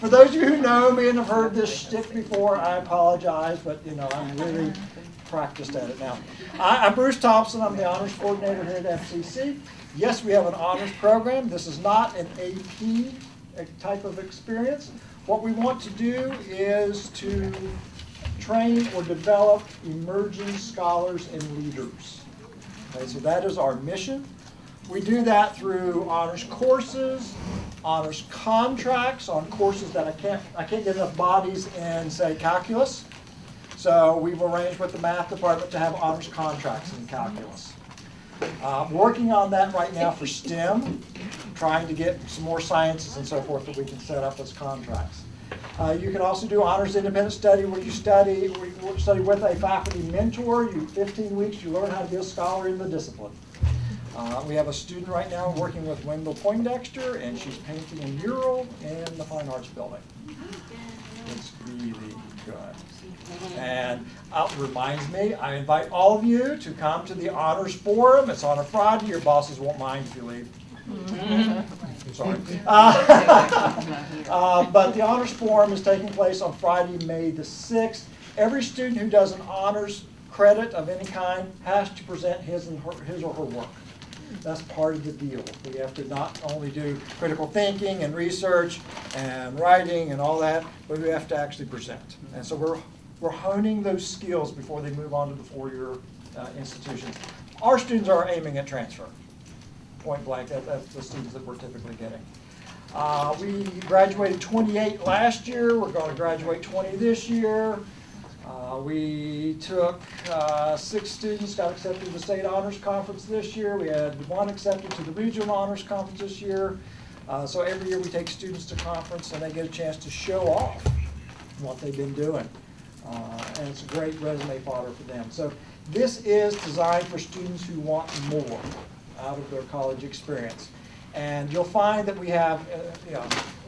For those of you who know me and have heard this shtick before, I apologize, but I'm really practiced at it now. I'm Bruce Thompson. I'm the honors coordinator here at FCC. Yes, we have an honors program. This is not an AP type of experience. What we want to do is to train or develop emerging scholars and leaders. Okay, so that is our mission. We do that through honors courses, honors contracts on courses that I can't get enough bodies in, say, calculus. So we've arranged with the math department to have honors contracts in calculus. Working on that right now for STEM, trying to get some more sciences and so forth that we can set up as contracts. You can also do honors independent study where you study with a faculty mentor. 15 weeks, you learn how to be a scholar in the discipline. We have a student right now working with Wendell Poindexter, and she's painting a mural in the Fine Arts Building. It's really good. And it reminds me, I invite all of you to come to the Honors Forum. It's on a Friday. Your bosses won't mind if you leave. Sorry. But the Honors Forum is taking place on Friday, May the 6th. Every student who does an honors credit of any kind has to present his or her work. That's part of the deal. We have to not only do critical thinking and research and writing and all that, but we have to actually present. And so we're honing those skills before they move on to the four-year institutions. Our students are aiming at transfer. Point blank, that's the students that we're typically getting. We graduated 28 last year. We're going to graduate 20 this year. We took 6 students, got accepted to the State Honors Conference this year. We had 1 accepted to the Regional Honors Conference this year. So every year we take students to conference and they get a chance to show off what they've been doing. And it's a great resume fodder for them. So this is designed for students who want more out of their college experience. And you'll find that we have,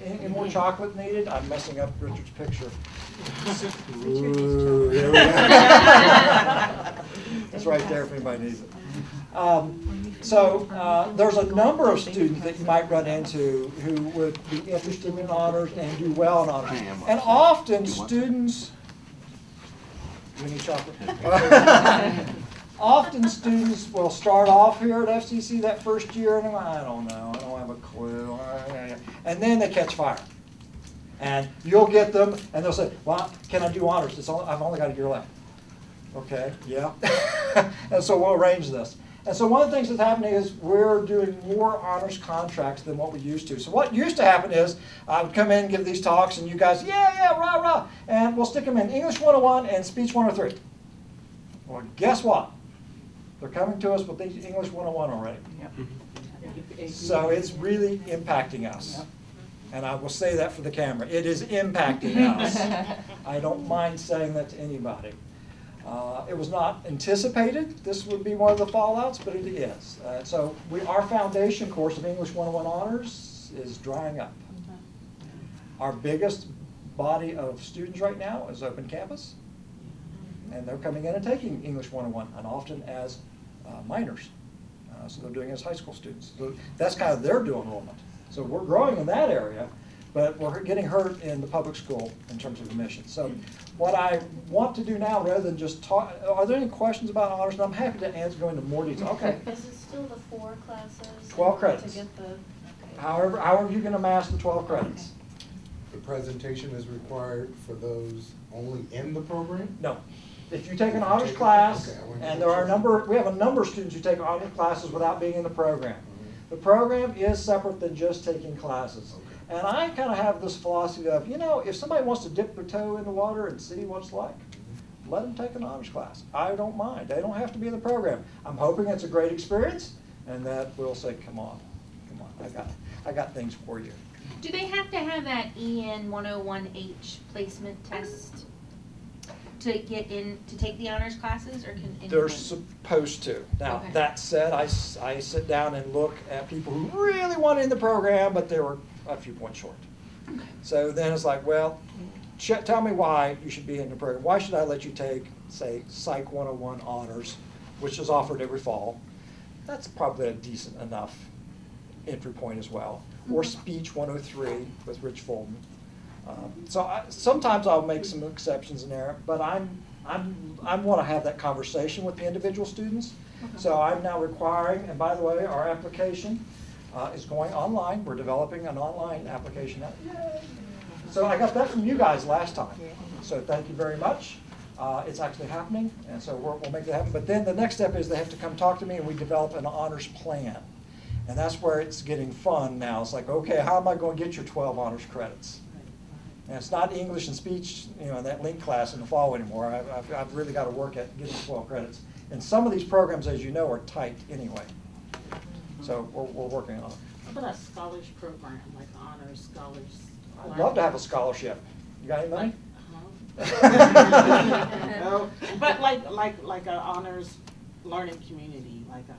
any more chocolate needed? I'm messing up Richard's picture. Ooh, there we go. It's right there if anybody needs it. So there's a number of students that you might run into who would be interested in honors and do well in honors. And often students, do we need chocolate? Often students will start off here at FCC that first year and I don't know, I don't have a clue. And then they catch fire. And you'll get them and they'll say, well, can I do honors? I've only got a year left. Okay, yeah. And so we'll arrange this. And so one of the things that's happening is we're doing more honors contracts than what we used to. So what used to happen is I would come in and give these talks and you guys, yeah, rah, rah. And we'll stick them in English 101 and Speech 103. Well, guess what? They're coming to us with English 101 already. Yep. So it's really impacting us. And I will say that for the camera. It is impacting us. I don't mind saying that to anybody. It was not anticipated this would be one of the fallouts, but it is. So our foundation course of English 101 Honors is drying up. Our biggest body of students right now is Open Campus. And they're coming in and taking English 101, and often as minors. So they're doing it as high school students. So that's kind of their dual enrollment. So we're growing in that area, but we're getting hurt in the public school in terms of admissions. So what I want to do now, rather than just talk, are there any questions about honors? And I'm happy to go into more detail. Okay. Is it still the 4 classes? 12 credits. To get the, okay. However you can amass the 12 credits. The presentation is required for those only in the program? No. If you take an honors class, Okay, and we have a number of students who take honors classes without being in the program. The program is separate than just taking classes. Okay. And I kind of have this philosophy of, if somebody wants to dip their toe in the water and see what it's like, let them take an honors class. I don't mind. They don't have to be in the program. I'm hoping it's a great experience, and that we'll say, come on, I got things for you. Do they have to have that EN 101H placement test to get in to take the honors classes, or can anyone? They're supposed to. Now, Okay. that said, I sit down and look at people who really want in the program, but they were a few points short. Okay. So then it's like, well, tell me why you should be in the program. Why should I let you take, say, Psych 101 Honors, which is offered every fall? That's probably a decent enough entry point as well. Or Speech 103 with Rich Fulton. Sometimes I'll make some exceptions in there, but I want to have that conversation with the individual students. So I'm now requiring, and by the way, our application is going online. We're developing an online application now. Yay. So I got that from you guys last time. So thank you very much. It's actually happening, and so we'll make that happen. But then the next step is they have to come talk to me, and we develop an honors plan. And that's where it's getting fun now. It's like, okay, how am I going to get your 12 honors credits? And it's not English and speech, that link class in the fall anymore. I've really got to work at getting 12 credits. And some of these programs, as you know, are tight anyway. So we're working on it. How about a scholars program, like honors scholars? I'd love to have a scholarship. You got any money? No, but like a honors learning community, like a.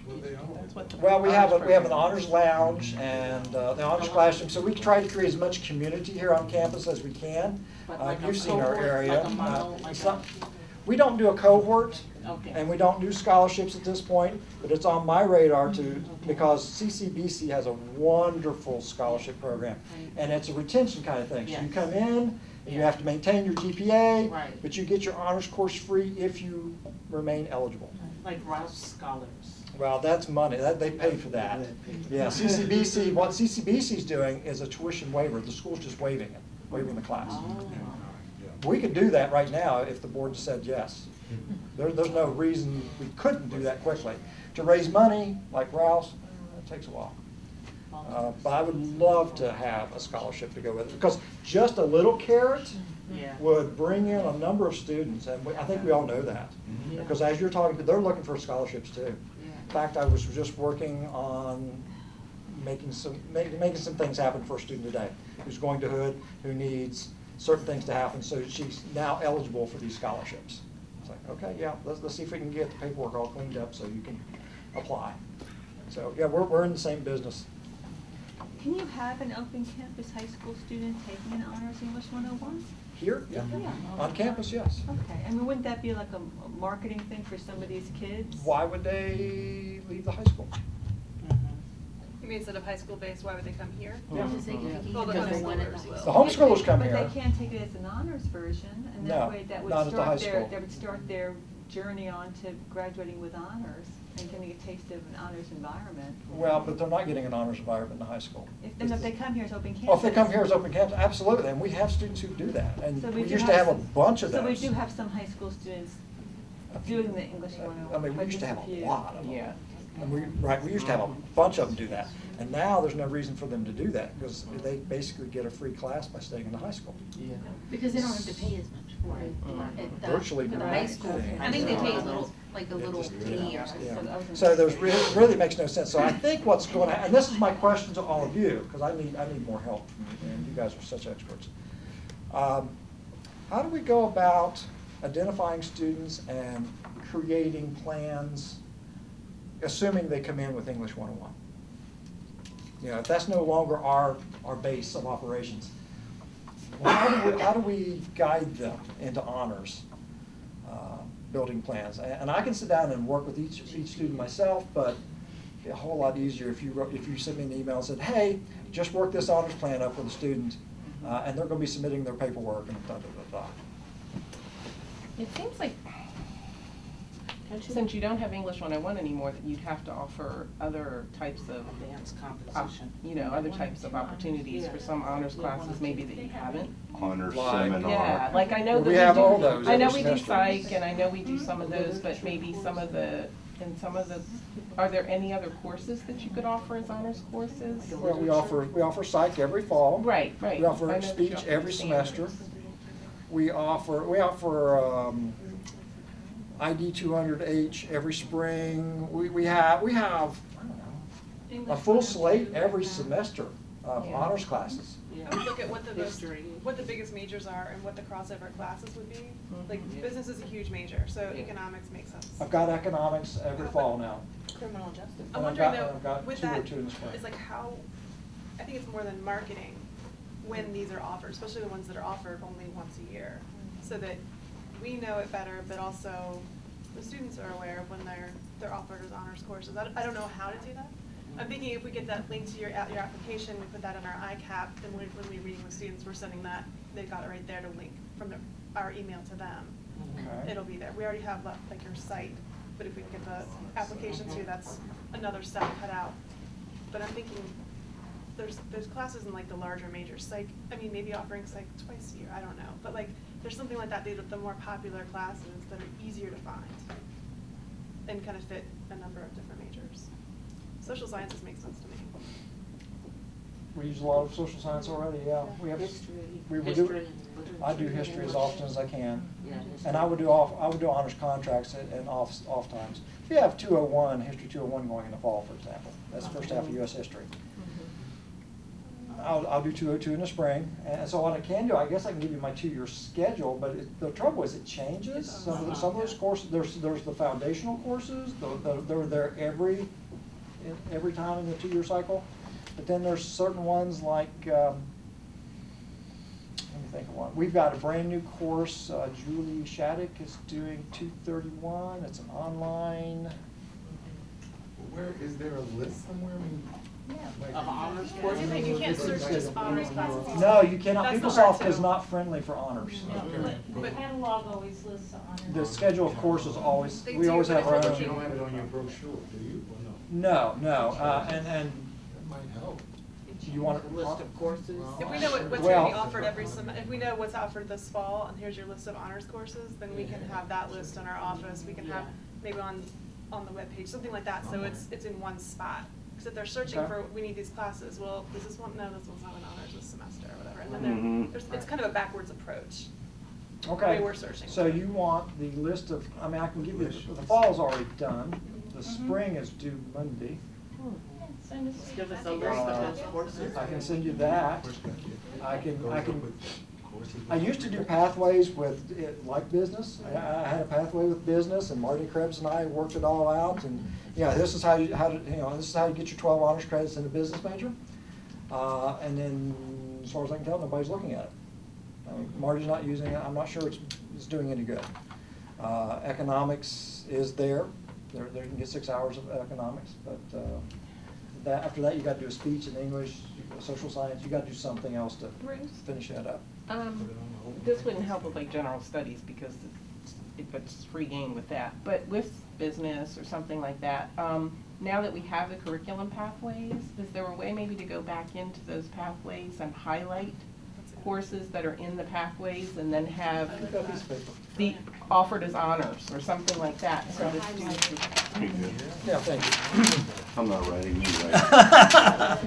That's what they are. Well, we have an honors lounge and the honors classroom, so we try to create as much community here on campus as we can. But like a You've seen our cohort, area. like a model, It's like not- We don't do a cohort, Okay. and we don't do scholarships at this point, but it's on my radar because CCBC has a wonderful scholarship program, and it's a retention kind of thing. So you Yes. come in, and you Yeah. have to maintain your GPA, Right. but you get your honors course free if you remain eligible. Like Rouse scholars. Well, that's money, they pay for that. Yeah, CCBC, what CCBC's doing is a tuition waiver, the school's just waiving it, waiving the class. Oh. We could do that right now if the board said yes. There's no reason we couldn't do that quickly. To raise money, like Rouse, it takes a while. But I would love to have a scholarship to go with it, because just a little carrot Yeah. would bring in a number of students, and I think we all know that. Yeah. Because as you're talking, they're looking for scholarships too. Yeah. In fact, I was just working on making some things happen for a student today who's going to Hood, who needs certain things to happen, so she's now eligible for these scholarships. It's like, okay, yeah, let's see if we can get the paperwork all cleaned up so you can apply. So, yeah, we're in the same business. Can you have an open campus high school student taking an honors English 101? Here? Yeah. On campus, yes. Okay, I mean, wouldn't that be like a marketing thing for some of these kids? Why would they leave the high school? You mean instead of high school based, why would they come here? Yeah. Just think if you Well, the can go one homeschoolers at the- will. The homeschoolers come But here. they can't take it as an honors version, and No, that way that would not at the high start school. that would start their journey on to graduating with honors and getting a taste of an honors environment. Well, but they're not getting an honors environment in the high school. If they come here as open campus. Well, if they come here as open campus, absolutely, and we have students who do that, and So we do used to have a some- bunch of So we those. do have some high school students doing the English 101. I mean, we but used to just have a few. lot of them. Yeah. And we used to have a bunch of them do that, and now there's no reason for them to do that, because they basically get a free class by staying in the high school. Yeah. Because they don't have to pay as much for it. at the- Virtually For the not. high school. I think they pay a little, like a little fee or something. Yeah. So there's really makes no sense. So I think what's going to, and this is my question to all of you, because I need more help, and you guys are such experts. How do we go about identifying students and creating plans, assuming they come in with English 101? If that's no longer our base of operations, well, how do we guide them into honors building plans? And I can sit down and work with each student myself, but it'd be a whole lot easier if you sent me an email and said, hey, just work this honors plan up with a student, and they're going to be submitting their paperwork and da, da, da, da. It seems like, since you don't have English 101 anymore, that you'd have to offer other types of, Dance composition. other types of opportunities for some honors classes maybe that you haven't. Honors Like- seminar. Yeah, like I know Well, that we have all do, those I know every we do semester. psych and I know we do some of those, but maybe are there any other courses that you could offer as honors courses? Well, we offer psych every fall. Right. We I know offer that you speech offer every standards. semester. We offer ID 200H every spring. We have, I don't know, a full slate every semester of Yeah. honors classes. I would look at what History. what the biggest majors are and what the crossover classes would be. Like, Yeah. business is a huge major, so economics makes sense. I've got economics every fall now. Criminal justice. I'm And I've wondering got though, with two or that, two in the spring. is like how, I think it's more than marketing when these are offered, especially the ones that are offered only once a year. So that we know it better, but also the students are aware of when they're offered as honors courses. I don't know how to do that. I'm thinking if we get that link to your application, we put that in our ICAP, then when we're reading with students, we're sending that, they've got it right there to link from our email to them. Okay. It'll be there. We already have like your site, but if we can get the application to you, that's another step cut out. But I'm thinking, there's classes in like the larger major psych, I mean, maybe offering psych twice a year, I don't know. But like, there's something like that, the more popular classes that are easier to find and kind of fit a number of different majors. Social sciences makes sense to me. We use a lot of social science already, yeah. We have, History, we would history, do, I do history as often as I can. Yeah, history. And I would do honors contracts and off times. We have 201, History 201 going in the fall, for example. That's the first half of US history. I'll do 202 in the spring, and so what I can do, I guess I can give you my 2-year schedule, but the trouble is it changes. Some of those courses, there's the foundational courses, they're there every time in the 2-year cycle. But then there's certain ones like, let me think of one. We've got a brand new course, Julie Shattuck is doing 231, it's an online. Where, is there a list somewhere? I mean, like- Of honors Yeah, courses? you can't search just honors classes. No, you cannot, That's the hard PeopleSoft is sell. not friendly for honors. The catalog always lists the honors. The schedule of courses always, They we do, always but have our if But you don't own. have it on your brochure, do you? Or no? No, and That might help. you want A list of courses. If we know what's Well- going to be offered every if we know what's offered this fall, and here's your list of honors courses, then we can have that list in our office. We can have maybe on the webpage, something like that, so it's in one spot. Because if they're searching Okay. for, we need these classes, well, does this one, no, this one's not an honors this semester, or whatever. And then it's kind of a backwards approach. Okay. way we're searching. So you want the list of, I mean, I can give you, the fall's already done, the spring is due Monday. Send us. Just give us a list of those courses. I can send you that. I used to do pathways with, like business. I had a pathway with business, and Marty Krebs and I worked it all out, and, yeah, this is how you get your 12 honors credits in a business major. And then, as far as I can tell, nobody's looking at it. I mean, Marty's not using it, I'm not sure it's doing any good. Economics is there, you can get 6 hours of economics, but after that, you gotta do a speech in English, social science, you gotta do something else to Bruce? finish that up. This wouldn't help with like general studies because it's free game with that. But with business or something like that, now that we have the curriculum pathways, is there a way maybe to go back into those pathways and highlight courses that are in the pathways and then have Keep that piece of paper. the offered as honors or something like that? So the students would- Yeah, thank you. I'm not writing, you write.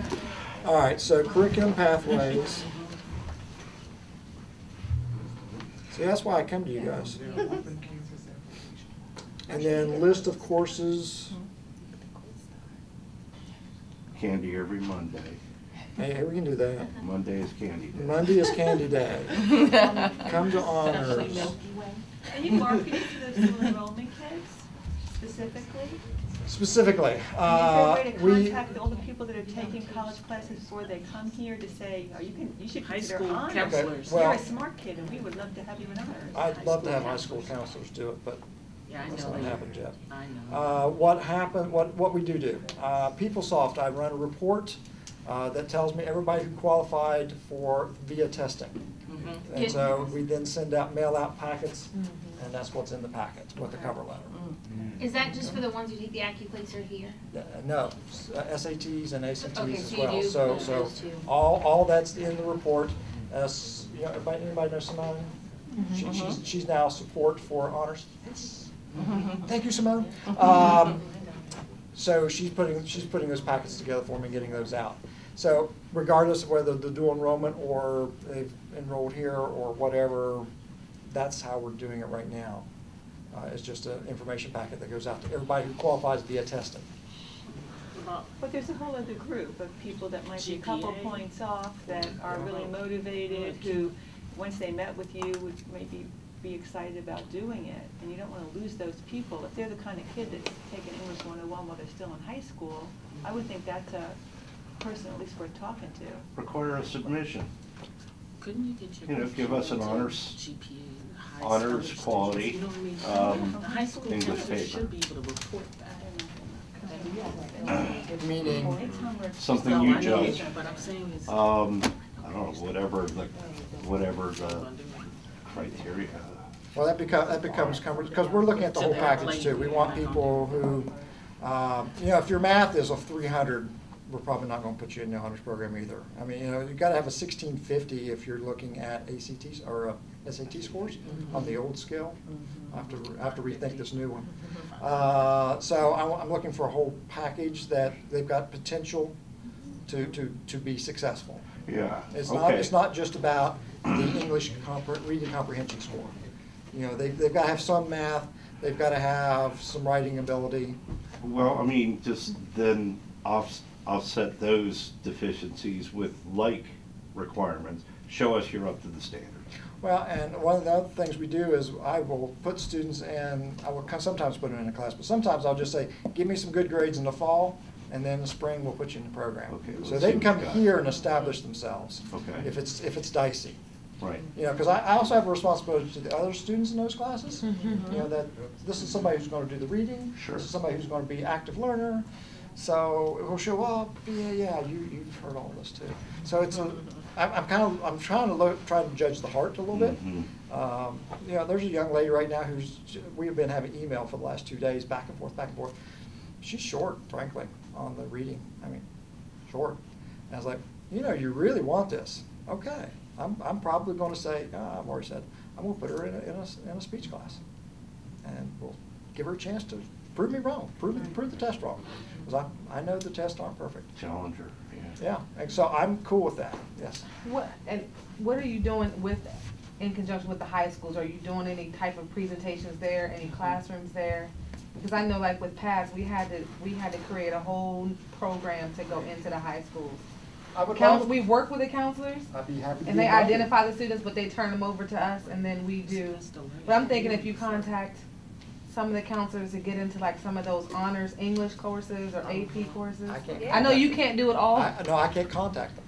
All right, so curriculum pathways. See, that's why I come to you guys. And then list of courses. Candy every Monday. Hey, we can do that. Monday is candy day. Monday is candy day. Come to honors. Are you marketing to those dual enrollment kids specifically? Specifically, Is there a way to we, contact all the people that are taking college classes before they come here to say, oh, you should High consider school honors? counselors. well- You're a smart kid and we would love to have you in honors. I'd love to have high school counselors do it, but Yeah, I that's know not that. happened yet. I know. What we do. PeopleSoft, I run a report that tells me everybody who qualified for via testing. Mhm. And so we then mail out packets, and that's what's in the packet, with the cover letter. Is that just for the ones who take the AccuPlacer here? No, SATs and ACTs Okay, as so you well. do So, those two. all that's in the report. Anybody know Simone? She's now support for honors. Thank you, Simone. So she's putting those packets together for me, getting those out. So regardless of whether the dual enrollment or they've enrolled here or whatever, that's how we're doing it right now. It's just an information packet that goes out to everybody who qualifies via testing. But there's a whole other group of people that might be a couple GPA. points off, that are really motivated, who, once they met with you, would maybe be excited about doing it. And you don't want to lose those people. If they're the kind of kid that's taking English 101 while they're still in high school, I would think that's a person at least worth talking to. Require a submission. Couldn't you get your? You know, give us an honors- GPA, high honors school quality, students, you know what I mean? um, The high school English counselors paper. should be able to report that. Meaning, something No, you I know, judge. but I'm saying is. I don't know, whatever the criteria. well, that becomes, because we're looking at the whole package too. We want people who, you know, if your math is a 300, we're probably not gonna put you in the honors program either. I mean, you know, you gotta have a 1650 if you're looking at ACTs or SAT scores on the old scale. I have to rethink this new one. So I'm looking for a whole package that they've got potential to be successful. Yeah, It's okay. not just about the English reading comprehension score. You know, they've got to have some math, they've got to have some writing ability. Well, I mean, just then offset those deficiencies with like requirements. Show us you're up to the standard. Well, and one of the other things we do is I will put students in, I will sometimes put them in a class, but sometimes I'll just say, give me some good grades in the fall, and then in the spring we'll put you in the program. Okay, So let's they see can what come you got. here and establish themselves. Okay. If it's dicey. Right. You know, because I also have a responsibility to the other students in those classes. You know, that this is somebody who's going to do the reading. Sure. This is somebody who's going to be active learner. So it will show up. Yeah, you've heard all this too. So it's I'm trying to judge the heart a little bit. Mhm. You know, there's a young lady right now we've been having email for the last 2 days, back and forth, back and forth. She's short, frankly, on the reading. I mean, short. And I was like, you know, you really want this. Okay. I'm probably going to say, I've already said, I'm going to put her in a speech class. And we'll give her a chance to prove me wrong, prove the test wrong. Because I know the tests aren't perfect. Challenger, yeah. Yeah, and so I'm cool with that, yes. What are you doing in conjunction with the high schools? Are you doing any type of presentations there, any classrooms there? Because I know like with PASS, we had to create a whole program to go into the high schools. We work with the counselors, I'd be happy to and be they involved. identify the students, but they turn them over to us, and then we do. But I'm thinking if you contact some of the counselors to get into like some of those honors English courses or AP courses. I can't I know you can't do it all. No, I can't contact them.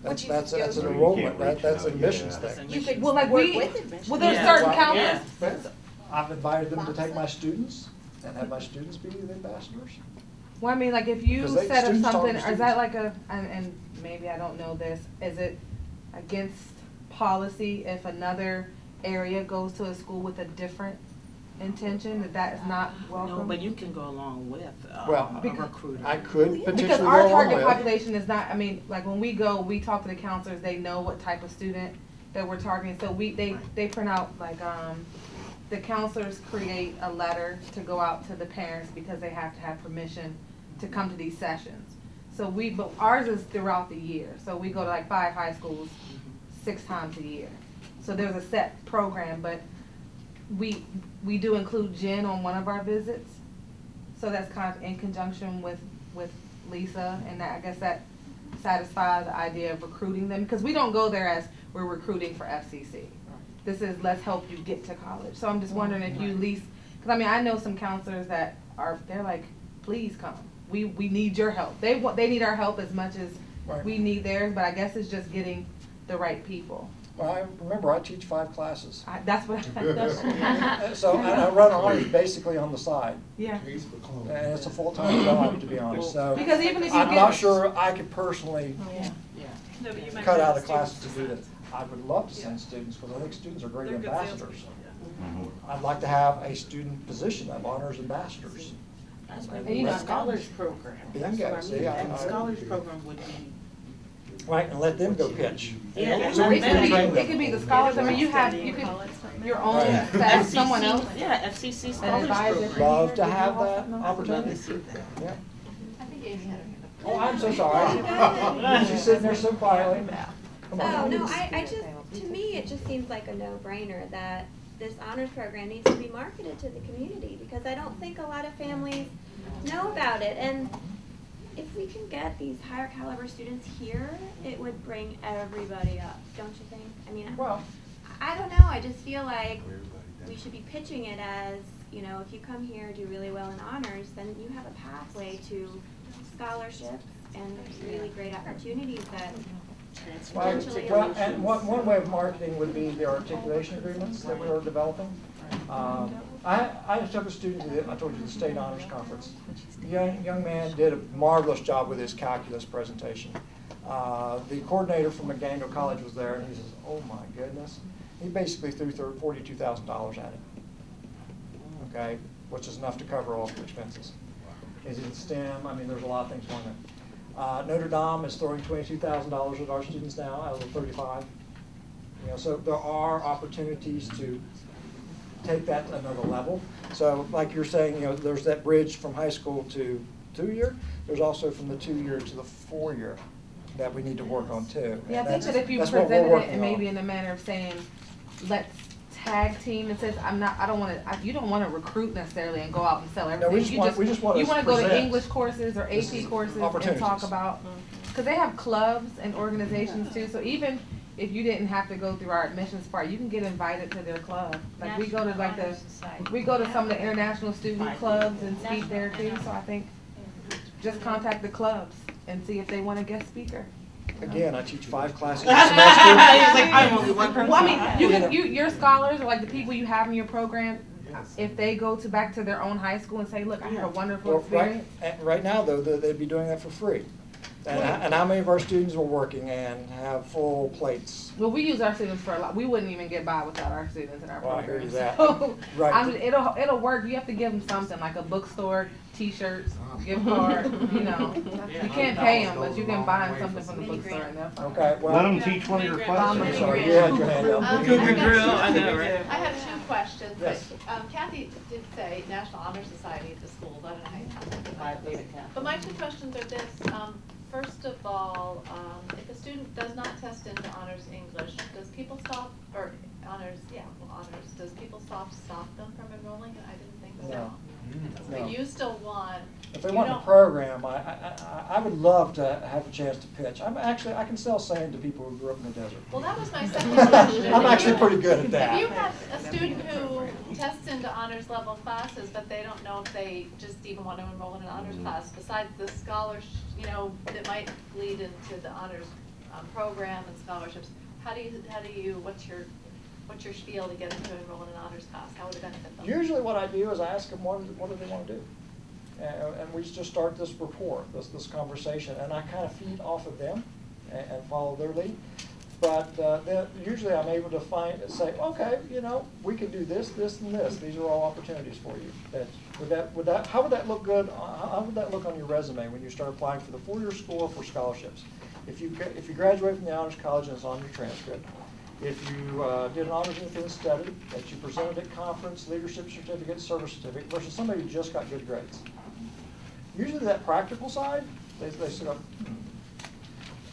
That's you an go through. enrollment, You can't reach that's an out, admissions yeah. thing. You could, well, like Work with admissions. well, there's Yeah. certain Well, counselors. but I've invited them to take my students and have my students be the ambassadors. Well, I mean, like if you 'Cause they- set up students talk something, to or is students. that like and maybe I don't know this, is it against policy if another area goes to a school with a different intention, that is not welcome? No, but you can go along with Well, a recruiter. I could potentially Because go our along target with. population is not, I mean, like when we go, we talk to the counselors, they know what type of student that we're targeting, so they print out like, the counselors create a letter to go out to the parents because they have to have permission to come to these sessions. So but ours is throughout the year, so we go to like 5 high schools 6 times a year. So there's a set program, but we do include Jen on one of our visits. So that's kind of in conjunction with Lisa, and I guess that satisfies the idea of recruiting them, because we don't go there as we're recruiting for FCC. This is, let's help you get to college. So I'm just wondering if you at least, because I mean, I know some counselors that they're like, please come. We need your help. They need our help as much as Right. we need theirs, but I guess it's just getting the right people. Well, remember, I teach 5 classes. That's what So I run honors basically on the side. Yeah. Case for clone. And it's a full-time job, to be honest, so. Because even if you I'm get- not sure I could personally Yeah. No, but you might cut have out a the class to students do to this. I would love to send students, because I think students are great They're good ambassadors. salespeople, yeah. I'd like to have a student position of honors ambassadors. That's why And we you need know- a scholars program. Bingo, That's what I see, mean. I- And I- scholars program would be, Right, and let them go pitch. Yeah, So we let can them- train them. It could be the scholars, I mean, you have, your own, that someone else. yeah, FCC An scholars advisor. program. Love to have that Love to opportunity. see that. Yeah. I think Amy had her hand up. Oh, I'm so sorry. She's sitting there so quietly. Come Oh, on. no, I just, to me, it just seems like a no-brainer that this honors program needs to be marketed to the community, because I don't think a lot of families know about it. And if we can get these higher caliber students here, it would bring everybody up, don't you think? I mean, Well, I don't know, I just feel like we should be pitching it as, you know, if you come here, do really well in honors, then you have a pathway to scholarships and really great opportunities that potentially. well, and one way of marketing would be the articulation agreements that we are developing. I took a student to the, I told you, the State Honors Conference. Young man did a marvelous job with his calculus presentation. The coordinator from McDaniel College was there, and he says, "Oh my goodness." He basically threw $42,000 at it, okay, which is enough to cover all the expenses. Is it STEM? I mean, there's a lot of things going on. Notre Dame is throwing $22,000 at our students now out of the 35. You know, so there are opportunities to take that to another level. So like you're saying, you know, there's that bridge from high school to 2-year. There's also from the 2-year to the 4-year that we need to work on too. Yeah, I And think that if you that's what we're presented it working and maybe on. in a manner of saying, let's tag team, and says, you don't wanna recruit necessarily and go out and sell everything. we just want You to wanna go to present. English courses or This AP is courses and opportunities. talk about, cause they have clubs and organizations too, so even if you didn't have to go through our admissions part, you can get invited to their club. Like we go to like National Honor Society. we go to some of the international student clubs and speak there too, so I think just contact the clubs and see if they want a guest speaker. Again, I teach 5 classes a He's semester. like, I'm only one person. Well, I mean, your scholars or like the people you have in your program, if they go back to their own high school and say, look, I had a wonderful Well, experience. right now, though, they'd be doing that for free. And how many of our students are working and have full plates? Well, we use our students for a lot. We wouldn't even get by without our students in our Well, I program. hear you that. So, Right. I mean, it'll work. You have to give them something like a bookstore, T-shirts, gift card. You know, you can't pay them, but you can buy them something from the bookstore and they'll find it. Okay, well. Let them teach one of your classes. I'm sorry, you had your hand up. I've Cookie got grill, two- I know, right? I have 2 questions. Yes. Kathy did say National Honor Society at the schools. I don't know how you My favorite cat. But my 2 questions are this. First of all, if a student does not test into honors English, does PeopleSoft, or honors, does PeopleSoft stop them from enrolling? I didn't think so. No. But No. you still want. If they you want the don't- program, I would love to have a chance to pitch. I can sell sand to people who grew up in the desert. Well, that was my second question. I'm actually pretty good at If that. you have a student who tests into honors level classes, but they don't know if they just even want to enroll in an honors class, besides the scholars, you know, that might lead into the honors program and scholarships, what's your spiel to get them to enroll in an honors class? How would it benefit them? Usually what I do is I ask them, what do they want to do? And we just start this rapport, this conversation, and I kind of feed off of them and follow their lead. But then usually I'm able to say, okay, you know, we can do this, this, and this. These are all opportunities for you. How would that look good? How would that look on your resume when you start applying for the 4-year school or for scholarships? If you graduate from the Honors College and it's on your transcript, if you did an honors within study, that you presented at conference, leadership certificate, service certificate, versus somebody who just got good grades. Usually that practical side, they sort of,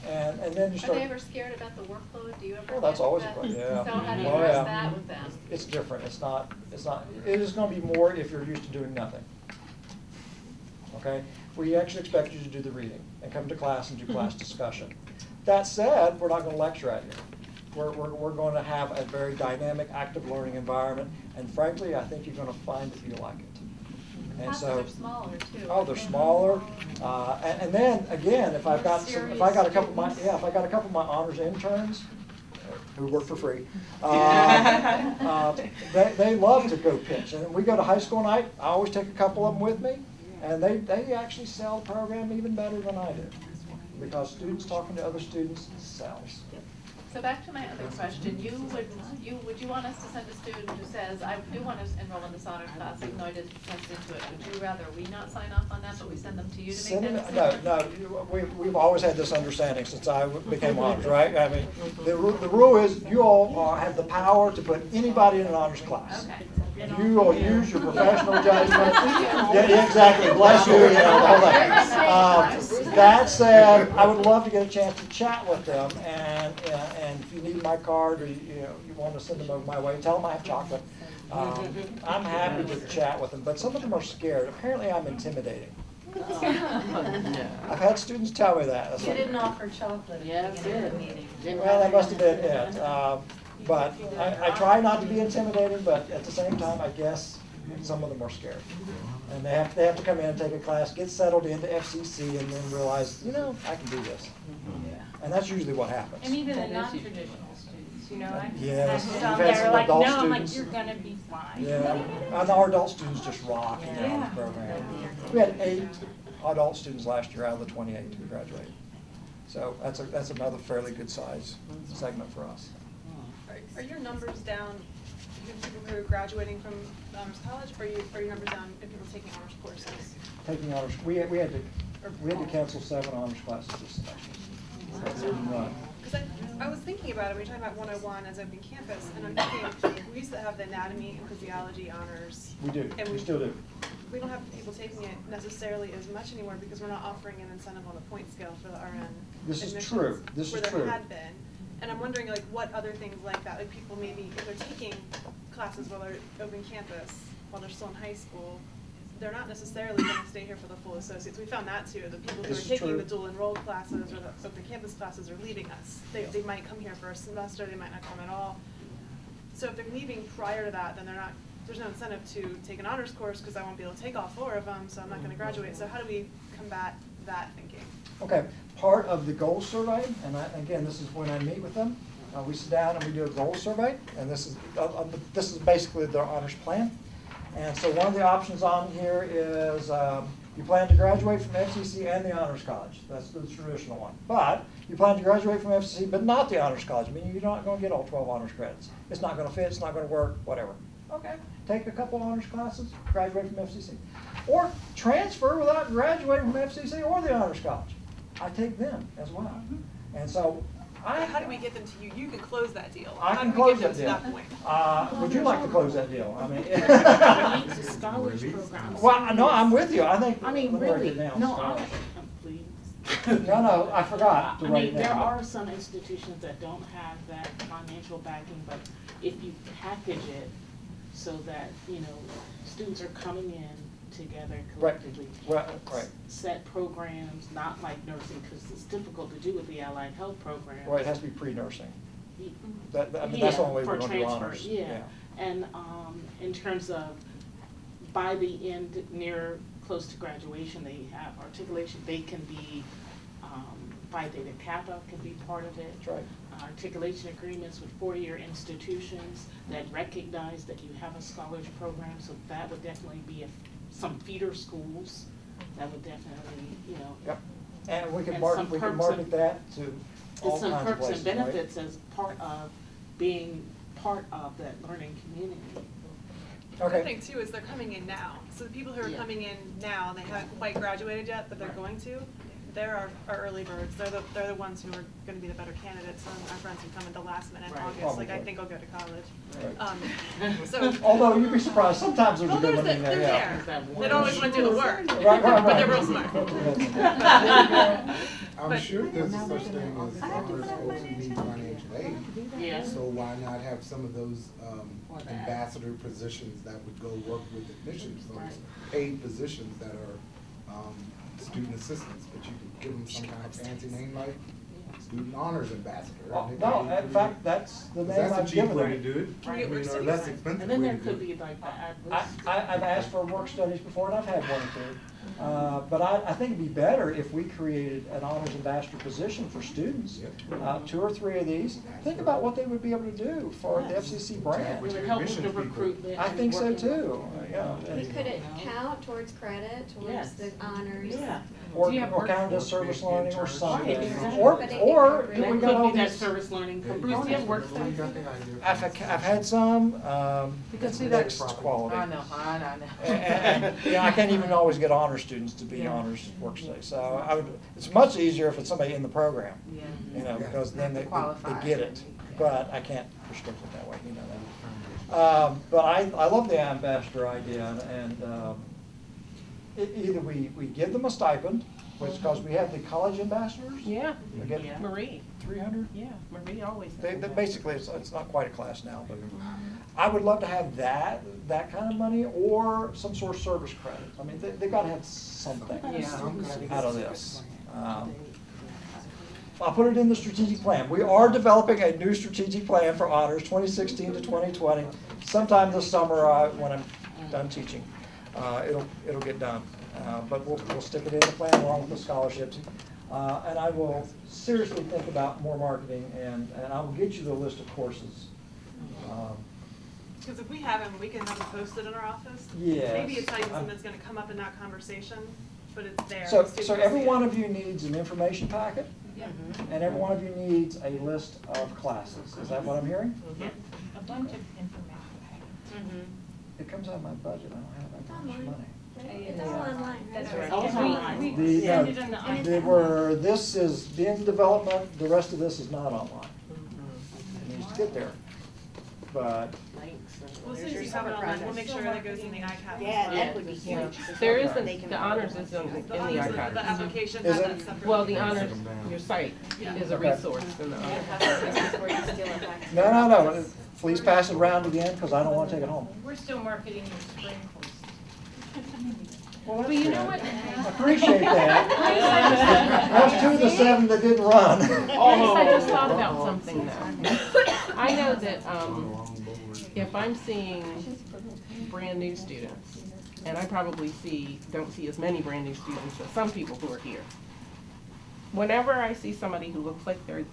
and then you Are start. they ever scared about the workload? Do you ever? Well, that's get always a that? question, yeah. So how do you Oh, address yeah. that with them? It's different. It is gonna be more if you're used to doing nothing. Okay? We actually expect you to do the reading and come to class and do class discussion. That said, we're not gonna lecture at you. We're gonna have a very dynamic, active learning environment, and frankly, I think you're gonna find that you like it. And Classes so. are smaller too. Oh, they're smaller, and then, again, if I got a couple of my honors interns, who work for free, they love to go pitch, and we go to high school night, I always take a couple of them with me, and they actually sell the program even better than I do, because students talking to other students sells. So back to my other question, would you want us to send a student who says, I do want to enroll in this honors class, even though I didn't test into it, would you rather we not sign off on that, but we send them to you to make that decision? No, we've always had this understanding since I became honors, right? I mean, the rule is you all have the power to put anybody in an honors class. Okay. You will use your professional judgment. Yeah, exactly, bless you, you know, the whole thing. That said, I would love to get a chance to chat with them, and if you need my card, or you want to send them over my way, tell them I have chocolate. I'm happy to chat with them, but some of them are scared. Apparently I'm intimidating. I've had students tell me that. It's You like, didn't offer chocolate at the beginning of the meeting. well, that must have been it. But I try not to be intimidating, but at the same time, I guess some of them are scared. And they have to come in and take a class, get settled into FCC, and then realize, I can do this. And that's usually what happens. And even the non-traditional students students, you know, I Yes, had we've some had that some are like, adult no, I'm like, students. you're gonna be fine. Yeah, and our adult students just rock in the Yeah. honors program. We had 8 adult students last year out of the 28 who graduated. So that's another fairly good size segment for us. Are your numbers down in people who are graduating from the honors college, or are your numbers down in people taking honors courses? Taking honors, we had to cancel 7 honors classes this semester. So it didn't run. Because I was thinking about it, we were talking about 101 as open campus, and I'm thinking, we used to have the anatomy and physiology honors. We do, And we still do. We don't have people taking it necessarily as much anymore because we're not offering an incentive on the point scale for the RN. This is admissions, true. This is Where true. there had been. And I'm wondering like what other things like that, like people maybe, if they're taking classes while they're open campus, while they're still in high school, they're not necessarily gonna stay here for the full associates. We found that too, the people who This are is taking true. the dual enrolled classes or the open campus classes are leaving us. They might come here for a semester, they might not come at all. So if they're leaving prior to that, then there's no incentive to take an honors course because I won't be able to take all 4 of them, so I'm not gonna graduate. So how do we combat that thinking? Okay, part of the goal survey, and again, this is when I meet with them, we sit down and we do a goal survey, and this is basically their honors plan. And so one of the options on here is you plan to graduate from FCC and the Honors College. That's the traditional one. But you plan to graduate from FCC, but not the Honors College, meaning you're not going to get all 12 honors credits. It's not going to fit, it's not going to work, whatever. Okay, take a couple honors classes, graduate from FCC. Or transfer without graduating from FCC or the Honors College. I take them as well. And so How do we get them to you? You can close that deal. I How can do we close get that them deal. to that point? Would you like to close that deal? I mean. It's a college program. Well, no, I'm with you. I think. I mean, let me write really, it down. no, Scholarship. please. No, I forgot to I write mean, it there down. are some institutions that don't have that financial backing, but if you package it so that, you know, students are coming in together collectively. Right, right. Set programs, not like nursing, because it's difficult to do with the allied health program. Right, it has to be pre-nursing. Y- I mean, that's the only way for we're going to do transfer, honors. Yeah, and in terms of by the end, near, close to graduation, they have articulation, they can be, Phi Theta Kappa can be part of it. That's right. Articulation agreements with 4-year institutions that recognize that you have a scholars program, so that would definitely be some feeder schools, that would definitely, you know. Yep. And we can and market, some we can perks market and- that to all and some kinds of perks places, and right? benefits as part of being part of that learning community. The Okay. thing too is they're coming in now. So the people who are Yeah. coming in now, they haven't quite graduated yet, but they're going to. They're our early birds. They're the ones who are going to be the better candidates. And our friends who come at the last minute in Right. August, like I Probably. think I'll go to college. Right. So. Although you'd be surprised, sometimes there's a good one in there, They're yeah. there. They don't always want to do the work. Right, But they're real smart. I'm But- sure there's a such thing as honors folks who need financial aid. Yeah. So why not have some of those ambassador positions that would go work with admissions folks, paid positions that are student assistants, but you could give them some kind of fancy name like student honors ambassador. Well, and they no, could be in fact, that's the name I've given That's a cheap way to them. do it. Can we I get mean, work or studies? less expensive And then way there to do could it. be like the at-risk. I've asked for work studies before, and I've had one or two. But I think it'd be better if we created an honors ambassador position for students. 2 or 3 of these. Think about what they would be able to do for the FCC It brand. would help with the recruitment. I and think so working too, with- yeah. Could it count towards credit, towards Yes. the honors? Yeah. Or, Do you have or work- count as service learning or something. exactly. Or, But it- or it- we That got all could be that these. service learning There you component. go. Do you have work You studies? got the idea. I've had some, Because it's see that- mixed quality. I know. And, you know, I can't even always get honor students to be Yeah. honors work study. So it's much easier if it's somebody in the program, Yeah. you know, because then they Qualified. get it. But I can't restrict it that way, you know that. But I love the ambassador idea, and either we give them a stipend, which, because we have the college ambassadors. Yeah, They get Yeah. Marie, 300. yeah, Marie always. Basically, it's not quite a class now, but I would love to have that kind of money or some sort of service credit. I mean, they gotta have something out of this. I'll put it in the strategic plan. We are developing a new strategic plan for honors 2016 to 2020. Sometime this summer, when I'm done teaching, it'll get done. But we'll stick it in the plan along with the scholarships. And I will seriously think about more marketing, and I will get you the list of courses. Because if we have them, we can have them posted in our office. Yes. Maybe it's not even something that's gonna come up in that conversation, but it's there. So, The students so will every see it. one of you needs an information packet, Yeah. and every one of you needs a list of classes. Is that what I'm hearing? A bunch of information. It comes out of my budget, I don't have that much Online. money. It's all online, right? That's right. Also Because online. we The, send it on the and They iPad. were, this is in development, the rest of this is not online. It needs to get there. But, Well, as soon as you have it online, we'll make sure that goes in the iCap. Yeah, that would be Yeah. huge. There is, They can- the honors is in the The honors, the iPad. application Is has it? that separate. Well, the honors, your site Yeah. is a Okay. resource in the honors. no, please pass it around again, because I don't want to take it home. We're still marketing your spring course. Well, that's But you know good. what? I appreciate that. There's 2 of the 7 that didn't run. I just thought about something though. I know that, if I'm seeing brand new students, and I probably don't see as many brand new students as some people who are here. Whenever I see somebody who looks like they're,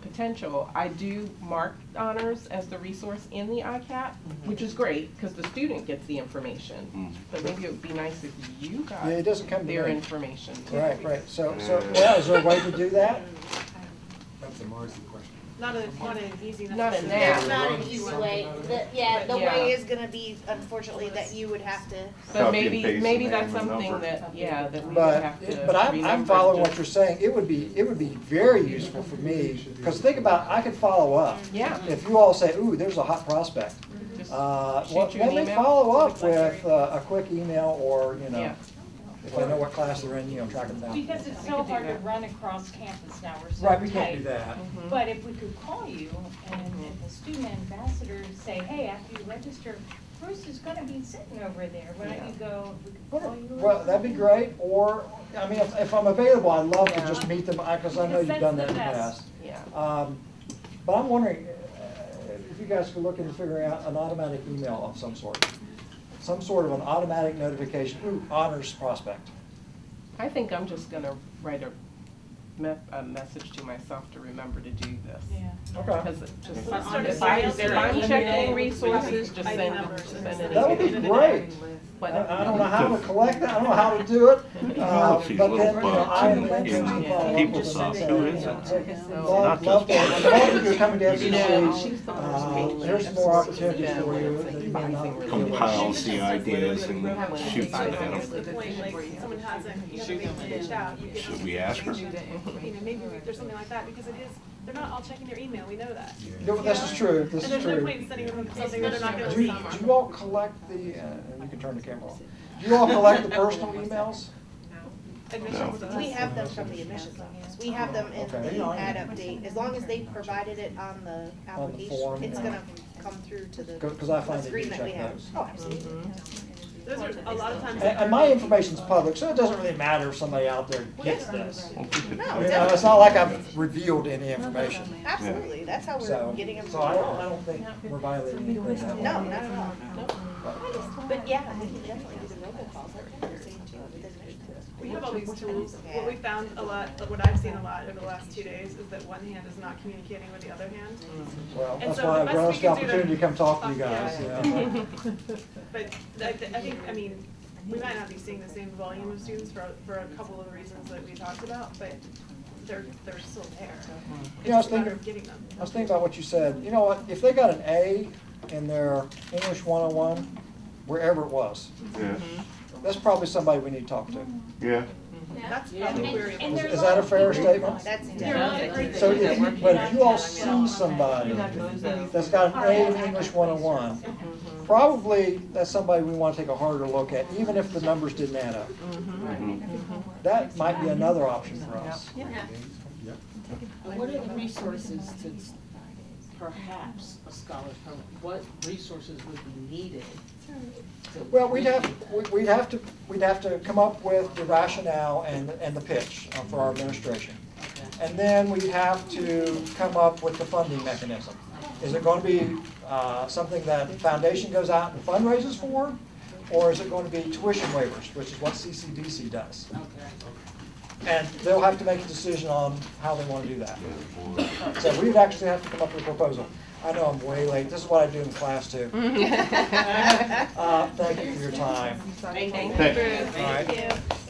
potential, I do mark honors as the resource in the ICAP, which is great, because the student gets the information. But maybe it would be nice if you got Yeah, it doesn't come to their me. information too. Right. So, yeah, is there a way to do that? That's a Marcy question. Not an easy. Not in necessarily. that. There's not an easy way. The Yeah. way is gonna be unfortunately that you would have to. But Copy and maybe, paste maybe the that's name and something number. that we would But, have to but I'm remember following to- what you're saying. It would be very useful for me, because think about, I could follow up. Yeah. If you all say, ooh, there's a hot prospect. Just Let shoot you an me email. follow up with a quick email, or, Yeah. if I know what class they're in, track them down. Because it's so hard to run across campus now, we're so Right, we can't do tight. that. But if we could call you and if the student ambassador say, hey, after you register, Bruce is gonna be sitting over there, why don't you go, if we could call you? Well, that'd be great, or, I mean, if I'm available, I'd love to just meet them, because I know you've done that in the past. Yeah. But I'm wondering if you guys could look into figuring out an automatic email of some sort. Some sort of an automatic notification, ooh, honors prospect. I think I'm just gonna write a message to myself to remember to do this. Yeah. Okay. Because it just, Let's start a if I'm email. checking resources, just ID send numbers. send an That would be email. great. But I don't know how to collect that, I don't know how to do it, Develop these but little then, bugs I am in interested in following up with them. PeopleSoft. Who is it? Love Not to, just love if you're coming to You know, she's FCC, the one there's some more opportunities for you that you may not. Compiles the ideas and shoots Like, it at that's the them. point, like, someone hasn't, they've reached out, you give them Should we ask her? information. Maybe there's something like that, because they're not all checking their email, we know that. No, this is true, this And is there's no true. point in sending them something that they're not gonna Do you, see. do you all collect the, and you can turn the camera off, do you all collect the personal emails? Admissions. No. We have them from the admissions office. We have them in Okay. the ad update. As long as they provided it on the form, application, it's yeah. gonna come through to the Because I find the that you screen that we check have. those. Oh, absolutely. Those are, a lot of times. And my information's public, so it doesn't really matter if somebody out there gets this. No, It's definitely. not like I've revealed any information. Absolutely. That's how So, we're getting them. so I don't think we're violating anything. No, not at all. But yeah, we can definitely do the robocalls that we're saying too. with admissions. We have all these tools. Yeah. What we found a lot, what I've seen a lot over the last 2 days is that one hand is not communicating with the other hand. Well, And that's so why the I best relished we the can do to- opportunity to come talk to you guys, Yeah. yeah. But I think, I mean, we might not be seeing the same volume of students for a couple of reasons that we talked about, but they're still there. It's Yeah, I was just a matter thinking- of getting them. I was thinking about what you said. You know what, if they got an A in their English 101, wherever it was, Yeah, that's probably somebody we need to talk to. yeah. That's probably where And you're. Is that a fair statement? That's So if you all see somebody that's got an A in English 101, probably that's somebody we want to take a harder look at, even if the numbers didn't add up. That might be another option for us. What are the resources to perhaps a scholar's program? What resources would be needed? to- Well, we'd have to come up with the rationale and the pitch for our administration. And then we'd have to come up with the funding mechanism. Is it going to be something that the foundation goes out and fundraises for? Or is it going to be tuition waivers, which is what CCDC does? Okay. And they'll have to make a decision on how they want to do that. So we'd actually have to come up with a proposal. I know I'm way late. This is what I do in class too. Thank you for your time. Thank you. Thank you. All right.